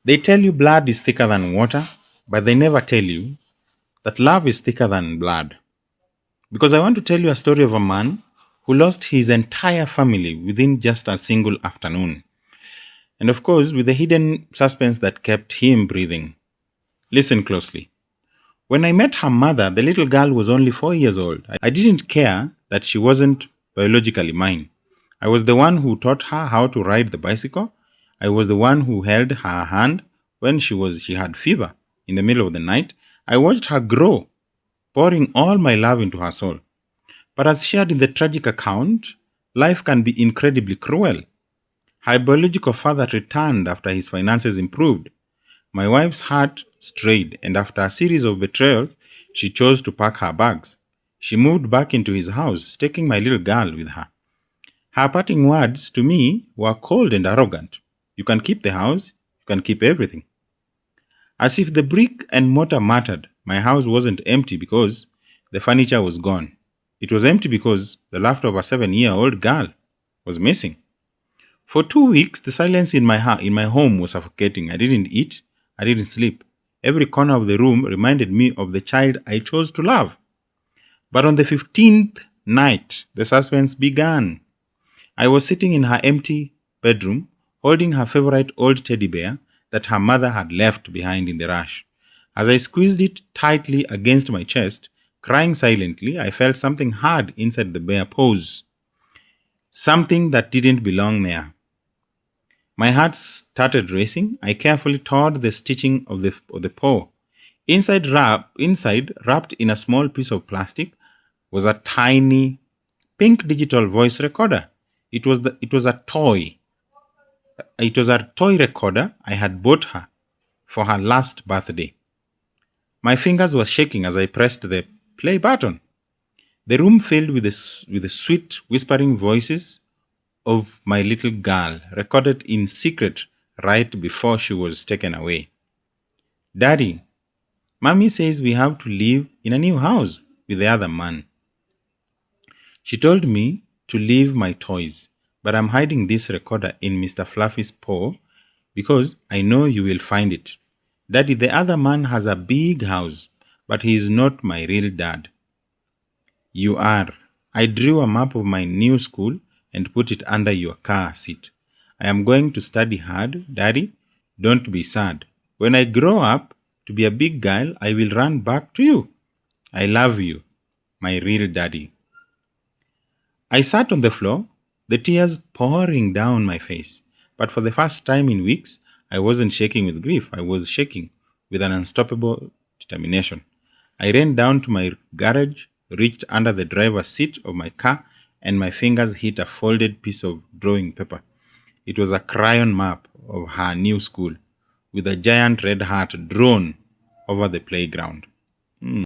They tell you blood is thicker than water, but they never tell you that love is thicker than blood. Because I want to tell you a story of a man who lost his entire family within just a single afternoon. And of course, with the hidden suspense that kept him breathing. Listen closely. When I met her mother, the little girl was only 4 years old. I didn't care that she wasn't biologically mine. I was the one who taught her how to ride the bicycle. I was the one who held her hand when she had fever in the middle of the night. I watched her grow, pouring all my love into her soul. But as shared in the tragic account, life can be incredibly cruel. Her biological father returned after his finances improved. My wife's heart strayed, and after a series of betrayals, she chose to pack her bags. She moved back into his house, taking my little girl with her. Her parting words to me were cold and arrogant. You can keep the house, you can keep everything. As if the brick and mortar mattered, my house wasn't empty because the furniture was gone. It was empty because the laughter of a 7-year-old girl was missing. For 2 weeks, the silence in my home was suffocating. I didn't eat, I didn't sleep. Every corner of the room reminded me of the child I chose to love. But on the 15th night, the suspense began. I was sitting in her empty bedroom, holding her favorite old teddy bear that her mother had left behind in the rush. As I squeezed it tightly against my chest, crying silently, I felt something hard inside the bear paws. Something that didn't belong there. My heart started racing. I carefully tore the stitching of the paw. Inside, wrapped in a small piece of plastic, was a tiny pink digital voice recorder. It was a toy. It was a toy recorder I had bought her for her last birthday. My fingers were shaking as I pressed the play button. The room filled with the sweet whispering voices of my little girl, recorded in secret right before she was taken away. Daddy, Mommy says we have to live in a new house with the other man. She told me to leave my toys, but I'm hiding this recorder in Mr. Fluffy's paw because I know you will find it. Daddy, the other man has a big house, but he is not my real dad. You are. I drew a map of my new school and put it under your car seat. I am going to study hard, Daddy. Don't be sad. When I grow up to be a big girl, I will run back to you. I love you, my real daddy. I sat on the floor, the tears pouring down my face. But for the first time in weeks, I wasn't shaking with grief. I was shaking with an unstoppable determination. I ran down to my garage, reached under the driver's seat of my car, and my fingers hit a folded piece of drawing paper. It was a crayon map of her new school, with a giant red heart drawn over the playground.